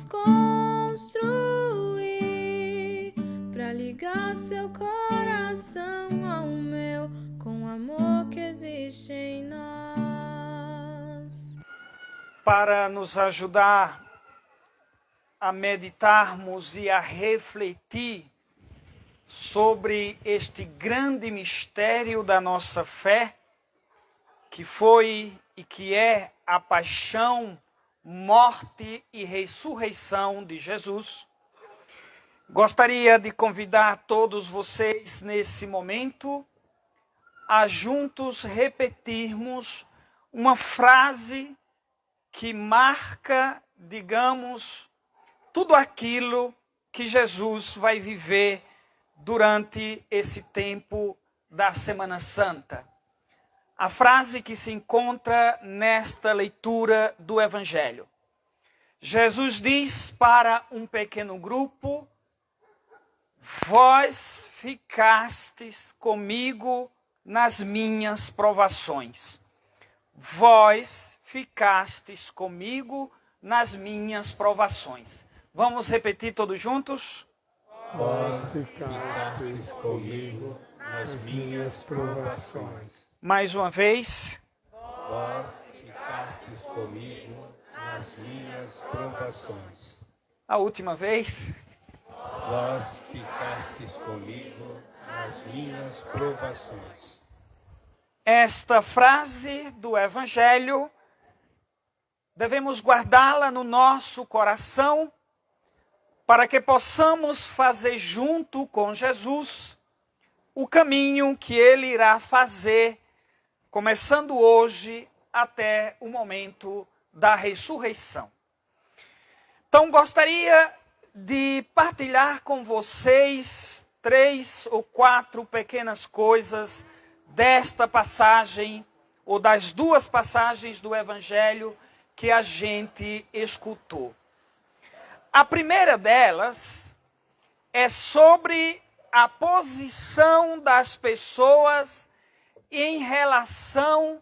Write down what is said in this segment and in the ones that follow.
desconstruir pra ligar seu coração ao meu com o amor que existe em nós. Para nos ajudar a meditarmos e a refletir sobre este grande mistério da nossa fé, que foi e que é a paixão, morte e ressurreição de Jesus, gostaria de convidar todos vocês nesse momento a juntos repetirmos uma frase que marca, digamos, tudo aquilo que Jesus vai viver durante esse tempo da Semana Santa. A frase que se encontra nesta leitura do Evangelho. Jesus diz para um pequeno grupo: vós ficastes comigo nas minhas provações. Vós ficastes comigo nas minhas provações. Vamos repetir todos juntos? Vós ficastes comigo nas minhas provações. Mais uma vez. Vós ficastes comigo nas minhas provações. A última vez. Vós ficastes comigo nas minhas provações. Esta frase do Evangelho, devemos guardá-la no nosso coração para que possamos fazer junto com Jesus o caminho que ele irá fazer, começando hoje até o momento da ressurreição. Então, gostaria de partilhar com vocês 3 ou 4 pequenas coisas desta passagem, ou das 2 passagens do Evangelho que a gente escutou. A primeira delas é sobre a posição das pessoas em relação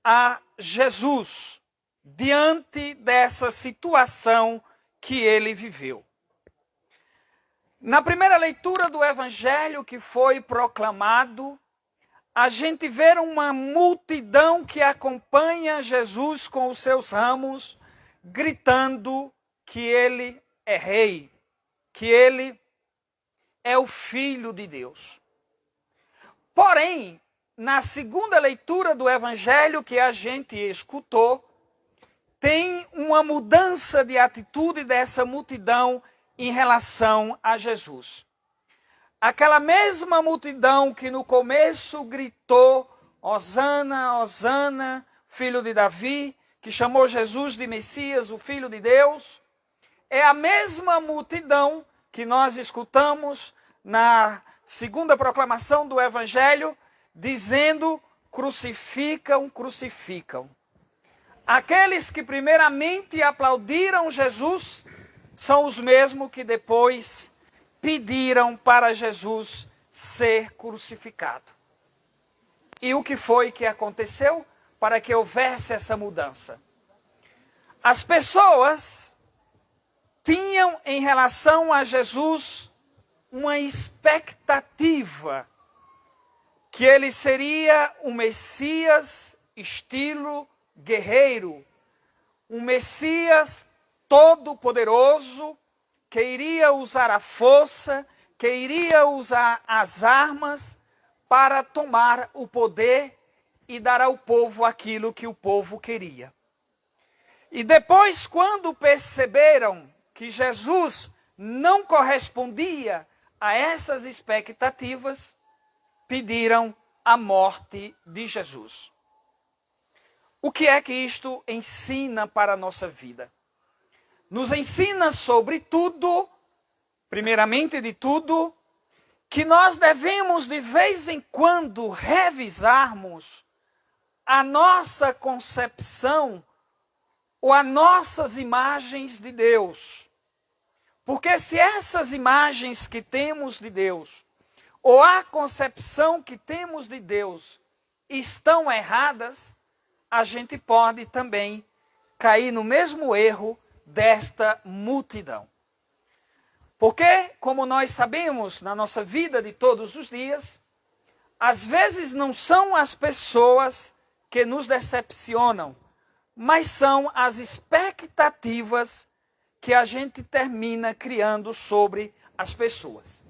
a Jesus, diante dessa situação que ele viveu. Na primeira leitura do Evangelho que foi proclamado, a gente vê uma multidão que acompanha Jesus com os seus ramos, gritando que ele é rei, que ele é o Filho de Deus. Porém, na segunda leitura do Evangelho que a gente escutou, tem uma mudança de atitude dessa multidão em relação a Jesus. Aquela mesma multidão que no começo gritou: Hosana, Hosana, filho de Davi, que chamou Jesus de Messias, o Filho de Deus, é a mesma multidão que nós escutamos na segunda proclamação do Evangelho, dizendo: crucificam, crucificam. Aqueles que primeiramente aplaudiram Jesus são os mesmos que depois pediram para Jesus ser crucificado. E o que foi que aconteceu para que houvesse essa mudança? As pessoas tinham em relação a Jesus uma expectativa que ele seria um Messias estilo guerreiro, um Messias todo-poderoso, que iria usar a força, que iria usar as armas para tomar o poder e dar ao povo aquilo que o povo queria. E depois, quando perceberam que Jesus não correspondia a essas expectativas, pediram a morte de Jesus. O que é que isto ensina para a nossa vida? Nos ensina, sobretudo, primeiramente de tudo, que nós devemos de vez em quando revisarmos a nossa concepção ou as nossas imagens de Deus. Porque se essas imagens que temos de Deus, ou a concepção que temos de Deus, estão erradas, a gente pode também cair no mesmo erro desta multidão. Porque, como nós sabemos na nossa vida de todos os dias, às vezes não são as pessoas que nos decepcionam, mas são as expectativas que a gente termina criando sobre as pessoas.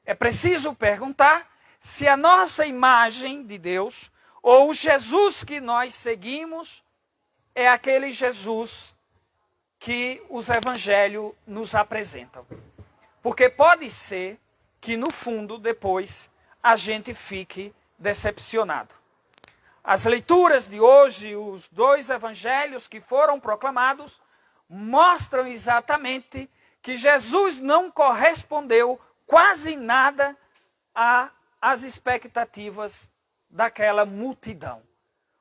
É preciso perguntar se a nossa imagem de Deus, ou o Jesus que nós seguimos, é aquele Jesus que os evangelhos nos apresentam. Porque pode ser que, no fundo, depois, a gente fique decepcionado. As leituras de hoje, os 2 evangelhos que foram proclamados, mostram exatamente que Jesus não correspondeu quase nada às expectativas daquela multidão.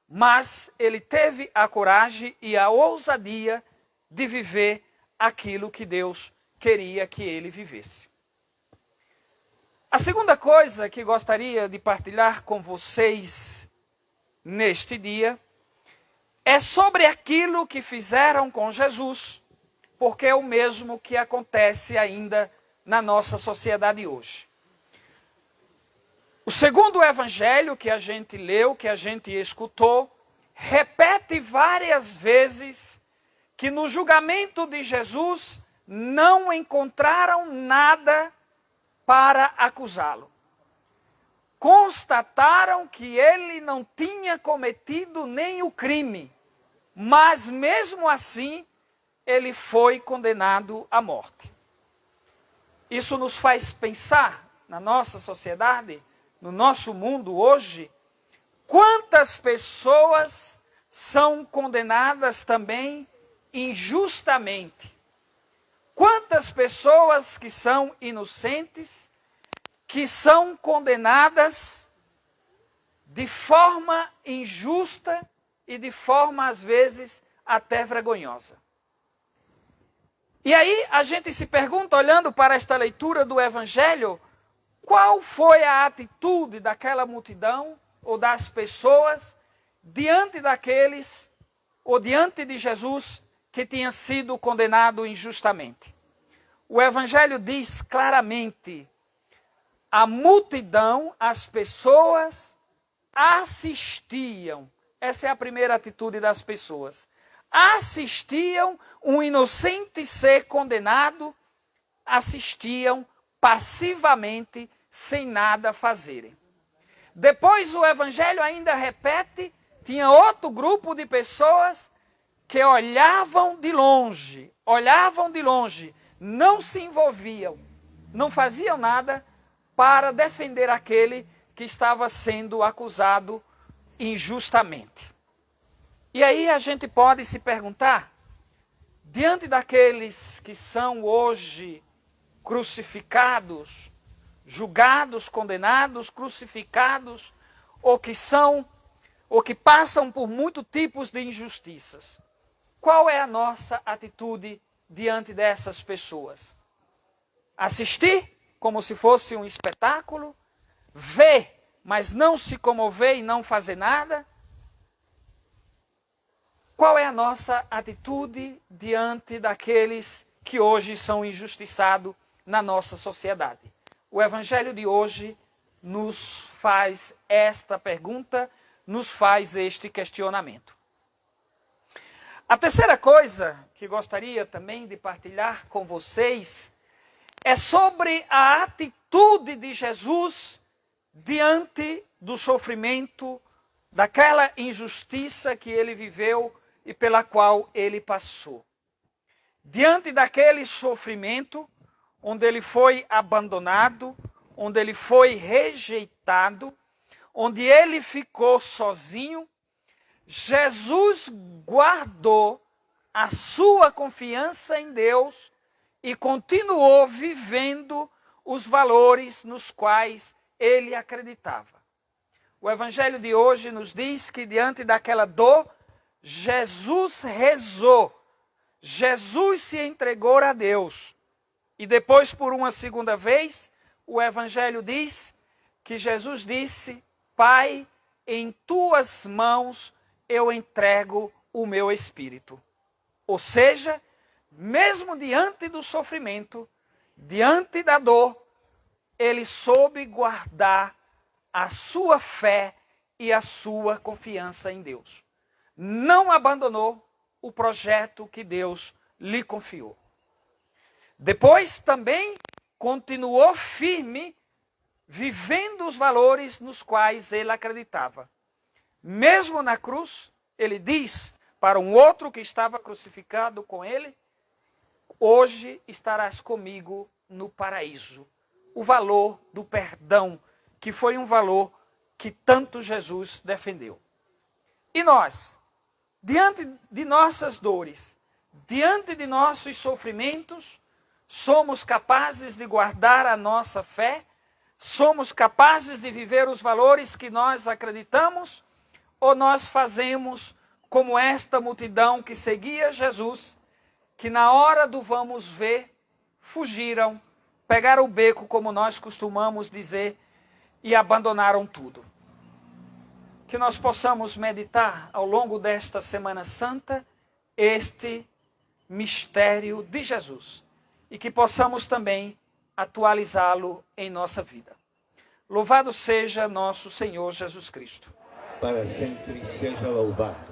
Mas ele teve a coragem e a ousadia de viver aquilo que Deus queria que ele vivesse. A segunda coisa que gostaria de partilhar com vocês neste dia é sobre aquilo que fizeram com Jesus, porque é o mesmo que acontece ainda na nossa sociedade hoje. O segundo evangelho que a gente leu, que a gente escutou, repete várias vezes que no julgamento de Jesus não encontraram nada para acusá-lo. Constataram que ele não tinha cometido nem o crime, mas mesmo assim ele foi condenado à morte. Isso nos faz pensar na nossa sociedade, no nosso mundo hoje, quantas pessoas são condenadas também injustamente. Quantas pessoas que são inocentes, que são condenadas de forma injusta e de forma, às vezes, até vergonhosa. E aí a gente se pergunta, olhando para esta leitura do Evangelho, qual foi a atitude daquela multidão ou das pessoas diante daqueles ou diante de Jesus que tinha sido condenado injustamente? O Evangelho diz claramente: a multidão, as pessoas assistiam. Essa é a primeira atitude das pessoas. Assistiam um inocente ser condenado, assistiam passivamente, sem nada fazerem. Depois o Evangelho ainda repete, tinha outro grupo de pessoas que olhavam de longe, não se envolviam, não faziam nada para defender aquele que estava sendo acusado injustamente. E aí a gente pode se perguntar, diante daqueles que são hoje crucificados, julgados, condenados, crucificados, ou que passam por muitos tipos de injustiças, qual é a nossa atitude diante dessas pessoas? Assistir como se fosse um espetáculo? Ver, mas não se comover e não fazer nada? Qual é a nossa atitude diante daqueles que hoje são injustiçados na nossa sociedade? O Evangelho de hoje nos faz esta pergunta, nos faz este questionamento. A terceira coisa que gostaria também de partilhar com vocês é sobre a atitude de Jesus diante do sofrimento, daquela injustiça que ele viveu e pela qual ele passou. Diante daquele sofrimento, onde ele foi abandonado, onde ele foi rejeitado, onde ele ficou sozinho, Jesus guardou a sua confiança em Deus e continuou vivendo os valores nos quais ele acreditava. O Evangelho de hoje nos diz que diante daquela dor, Jesus rezou, Jesus se entregou a Deus. E depois, por uma segunda vez, o Evangelho diz que Jesus disse: Pai, em tuas mãos eu entrego o meu espírito. Ou seja, mesmo diante do sofrimento, diante da dor, ele soube guardar a sua fé e a sua confiança em Deus. Não abandonou o projeto que Deus lhe confiou. Depois também continuou firme, vivendo os valores nos quais ele acreditava. Mesmo na cruz, ele diz para um outro que estava crucificado com ele: hoje estarás comigo no paraíso. O valor do perdão, que foi um valor que tanto Jesus defendeu. E nós, diante de nossas dores, diante de nossos sofrimentos, somos capazes de guardar a nossa fé? Somos capazes de viver os valores que nós acreditamos? Ou nós fazemos como esta multidão que seguia Jesus, que na hora do vamos ver, fugiram, pegaram o beco, como nós costumamos dizer, e abandonaram tudo? Que nós possamos meditar ao longo desta Semana Santa este mistério de Jesus e que possamos também atualizá-lo em nossa vida. Louvado seja nosso Senhor Jesus Cristo. Para sempre seja louvado.